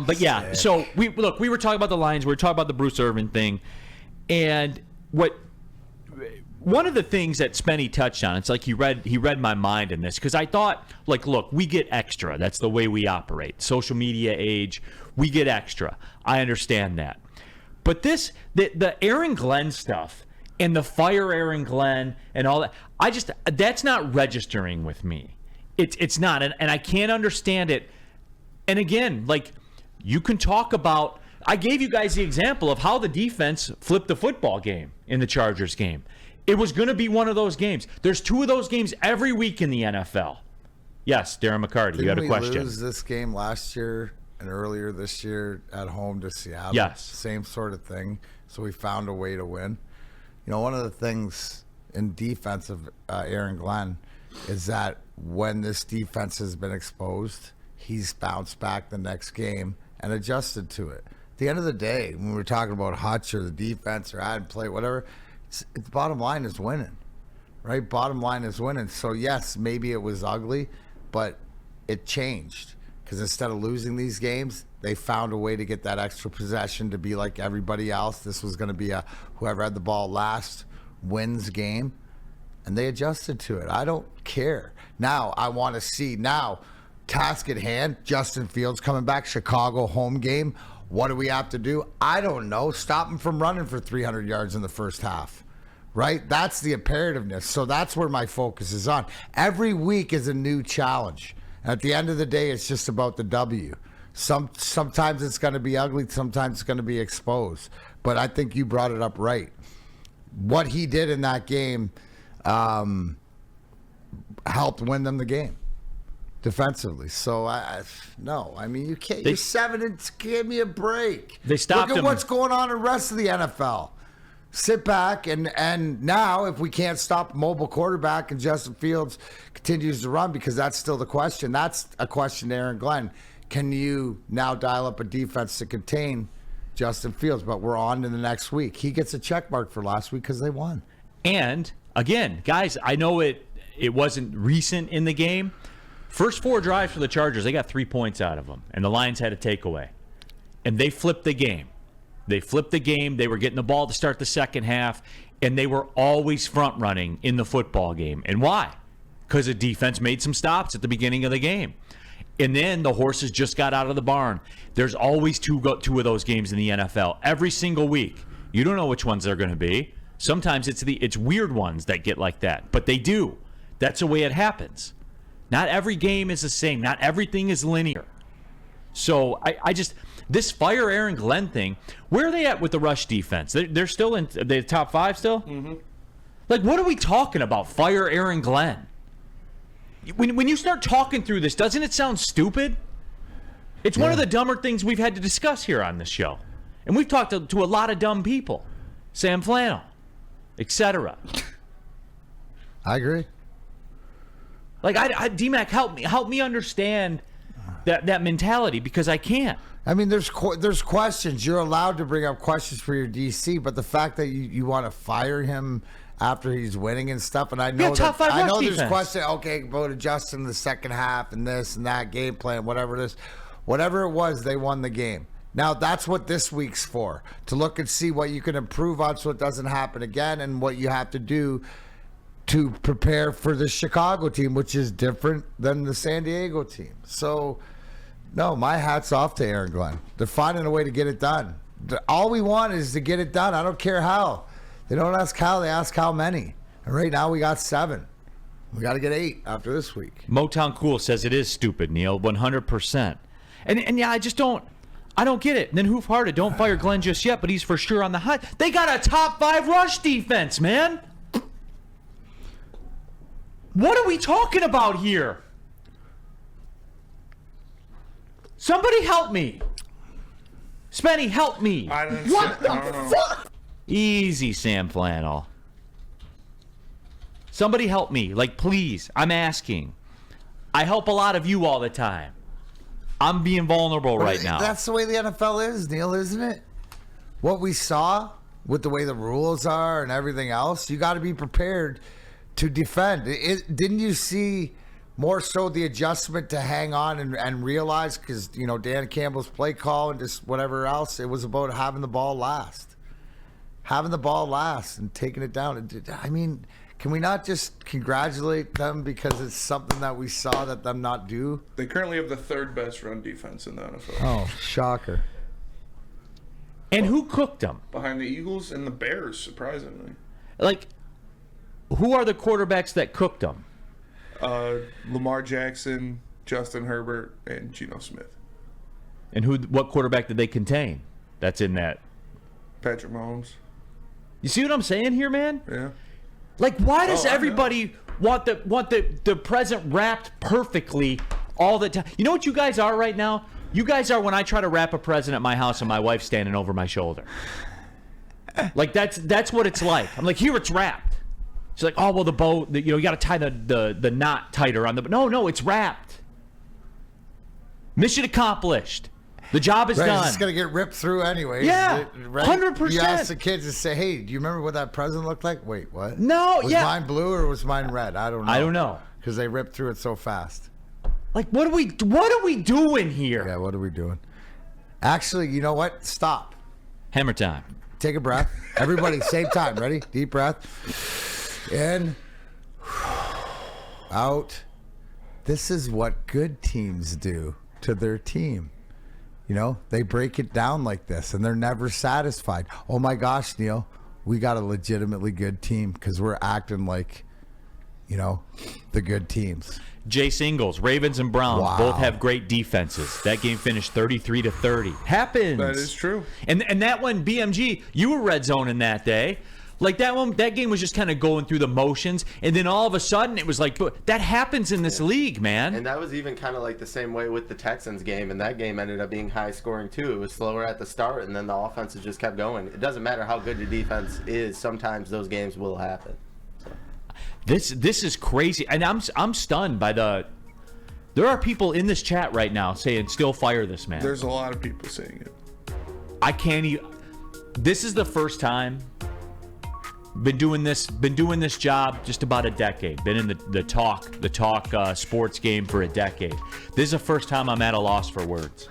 But yeah, so we were talking about the Lions. We were talking about the Bruce Irvin thing, and one of the things that Spenny touched on, it's like he read my mind in this, because I thought, like, look, we get extra. That's the way we operate. Social media age, we get extra. I understand that. But the Aaron Glenn stuff and the fire Aaron Glenn and all that, that's not registering with me. It's not, and I can't understand it. And again, like, you can talk about, I gave you guys the example of how the defense flipped the football game in the Chargers game. It was going to be one of those games. There's 2 of those games every week in the NFL. Yes, Darren McCarty, you had a question. Didn't we lose this game last year and earlier this year at home to Seattle? Yes. Same sort of thing. So we found a way to win. You know, one of the things in defense of Aaron Glenn is that when this defense has been exposed, he's bounced back the next game and adjusted to it. At the end of the day, when we're talking about Hutch or the defense or add play, whatever, the bottom line is winning, right? Bottom line is winning. So, yes, maybe it was ugly, but it changed. Because instead of losing these games, they found a way to get that extra possession to be like everybody else. This was going to be whoever had the ball last wins game. And they adjusted to it. I don't care. Now, I want to see task at hand, Justin Fields coming back, Chicago home game. What do we have to do? I don't know. Stop him from running for 300 yards in the first half, right? That's the imperativeness. So that's where my focus is on. Every week is a new challenge. And at the end of the day, it's just about the W. Sometimes it's going to be ugly. Sometimes it's going to be exposed. But I think you brought it up right. What he did in that game helped win them the game defensively. So you can't. You're 7 and give me a break. They stopped Look at him. what's going on in the rest of the NFL. Sit back and now if we can't stop a mobile quarterback and Justin Fields continues to run, because that's still the question. That's a question to Aaron Glenn. Can you now dial up a defense to contain Justin Fields? But we're on to the next week. He gets a check mark for last week because they won. And again, guys, I know it wasn't recent in the game. First 4 drives for the Chargers, they got 3 points out of them, and the Lions had a takeaway. And they flipped the game. They were getting the ball to start the second half, and they were always front-running in the football game. And why? Because the defense made some stops at the beginning of the game. And then the horses just got out of the barn. There's always two of those games in the NFL every single week. You don't know which ones they're going to be. Sometimes it's weird ones that get like that, but they do. That's the way it happens. Not every game is the same. Not everything is linear. So I just, this fire Aaron Glenn thing, where are they at with the rush defense? They're still in the top 5 still? Mm-hmm. Like, what are we talking about? Fire Aaron Glenn. When you start talking through this, doesn't it sound stupid? It's one of the dumber things we've had to discuss here on this show. And we've talked to a lot of dumb people. Sam Flannel, etc. I agree. Like, D-Mac, help me understand that mentality, because I can't. I mean, there's questions. You're allowed to bring up questions for your DC, but the fact that you want to fire him after he's winning and stuff, and I know there's question. Okay, go to Justin in the second half and this and that game plan, whatever it is, whatever it was, they won the game. Now that's what this week's for, to look and see what you can improve on so it doesn't happen again, and what you have to do to prepare for the Chicago team, which is different than the San Diego team. So, no, my hat's off to Aaron Glenn. They're finding a way to get it done. All we want is to get it done. I don't care how. They don't ask how, they ask how many. And right now we got 7. We got to get 8 after this week. Motown Cool says it is stupid, Neil, 100%. And yeah, I don't get it. And then Hoof Hearted, don't fire Glenn just yet, but he's for sure on the hot. They got a top 5 rush defense, man. What are we talking about here? Somebody help me. Spenny, help me. What the fuck? Easy, Sam Flannel. Somebody help me. Like, please. I'm asking. I help a lot of you all the time. I'm being vulnerable right now. That's the way the NFL is, Neil, isn't it? What we saw with the way the rules are and everything else, you got to be prepared to defend. Didn't you see more so the adjustment to hang on and realize, because, Dan Campbell's play call and just whatever else, it was about having the ball last. Having the ball last and taking it down. I mean, can we not just congratulate them because it's something that we saw that them not do? They currently have the 3rd best run defense in the NFL. Oh, shocker. And who cooked them? Behind the Eagles and the Bears, surprisingly. Like, who are the quarterbacks that cooked them? Lamar Jackson, Justin Herbert, and Geno Smith. And what quarterback did they contain that's in that? Patrick Mahomes. You see what I'm saying here, man? Yeah. Like, why does I know. everybody want the present wrapped perfectly all the time? You know what you guys are right now? You guys are when I try to wrap a present at my house and my wife's standing over my shoulder. Like, that's what it's like. I'm like, here, it's wrapped. She's like, oh, well, the bow, you got to tie the knot tighter on the. No, it's wrapped. Mission accomplished. The job is done. It's just going to get ripped through anyways. Yeah, right? 100%. You ask the kids and say, hey, do you remember what that present looked like? Wait, what? No, was yeah. mine blue or was mine red? I don't know. I don't know. Because they ripped through it so fast. Like, what are we doing here? Yeah, what are we doing? Actually, you know what? Stop. Hammer time. Take a breath. Everybody, same time. Ready? Deep breath. In. Out. This is what good teams do to their team. They break it down like this, and they're never satisfied. Oh, my gosh, Neil, we got a legitimately good team because we're acting like, the good teams. Jay Ingles, Ravens and Browns both have great defenses. That game finished 33-30. Happens. That is true. And that one, BMG, you were red zoning that day. Like that game was just kind of going through the motions, and then all of a sudden it was like, that happens in this league, man. And that was even kind of like the same way with the Texans game, and that game ended up being high scoring too. It was slower at the start, and then the offenses just kept going. It doesn't matter how good the defense is; sometimes those games will happen. So. This is crazy, and I'm stunned by the. There are people in this chat right now saying, "Still fire this man." There's a lot of people saying it. I can't even. This is the first time. Been doing this job just about a decade. Been in the talk sports game for a decade. This is the first time I'm at a loss for words.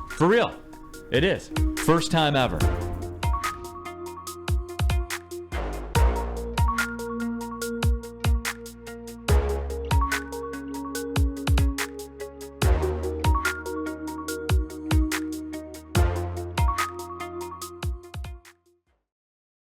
For real, it is. First time ever.